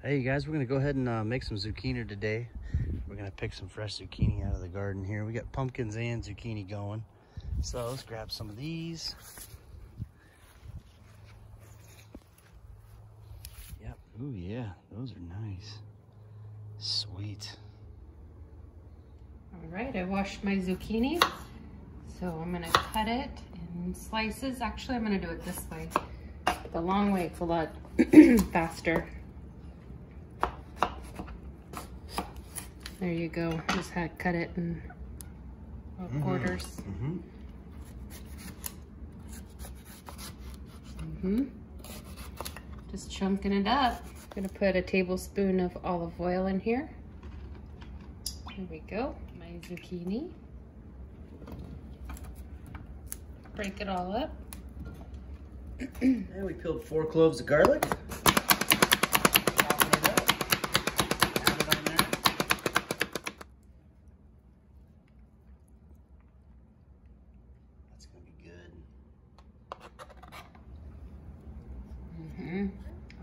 Hey you guys, we're gonna go ahead and make some zucchini today. We're gonna pick some fresh zucchini out of the garden here. We got pumpkins and zucchini going. So let's grab some of these. Yep, ooh yeah, those are nice. Sweet. All right, I washed my zucchini. So I'm gonna cut it in slices. Actually, I'm gonna do it this way. The long way, it's a lot faster. There you go. Just had cut it in quarters. Just chunking it up. I'm gonna put a tablespoon of olive oil in here. There we go. My zucchini. Break it all up. And we peeled 4 cloves of garlic.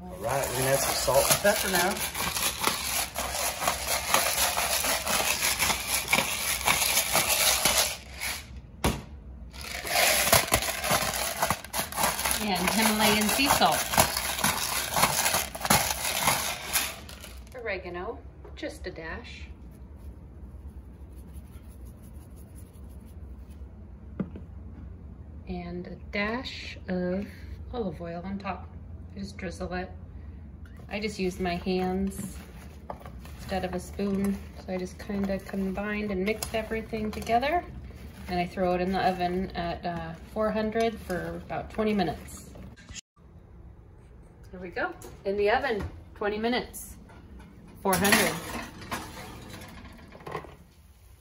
All right, we're gonna add some salt and pepper now. And Himalayan sea salt. Oregano, just a dash. And a dash of olive oil on top. Just drizzle it. I just used my hands instead of a spoon. So I just kind of combined and mixed everything together. And I throw it in the oven at 400 for about 20 minutes. There we go. In the oven, 20 minutes, 400.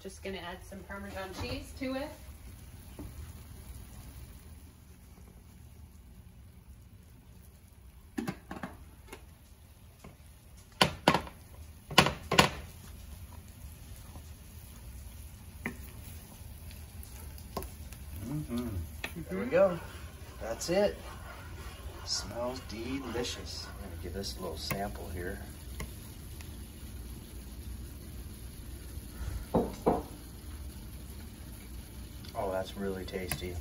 Just gonna add some Parmesan cheese to it. There we go. That's it. Smells delicious. I'm gonna give this a little sample here. Oh, that's really tasty.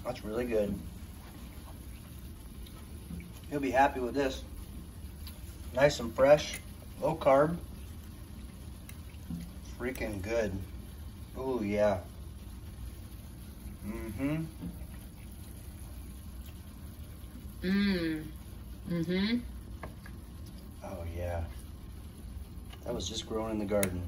That's really good. You'll be happy with this. Nice and fresh, low carb. Freaking good. Oh yeah. Oh yeah. That was just growing in the garden.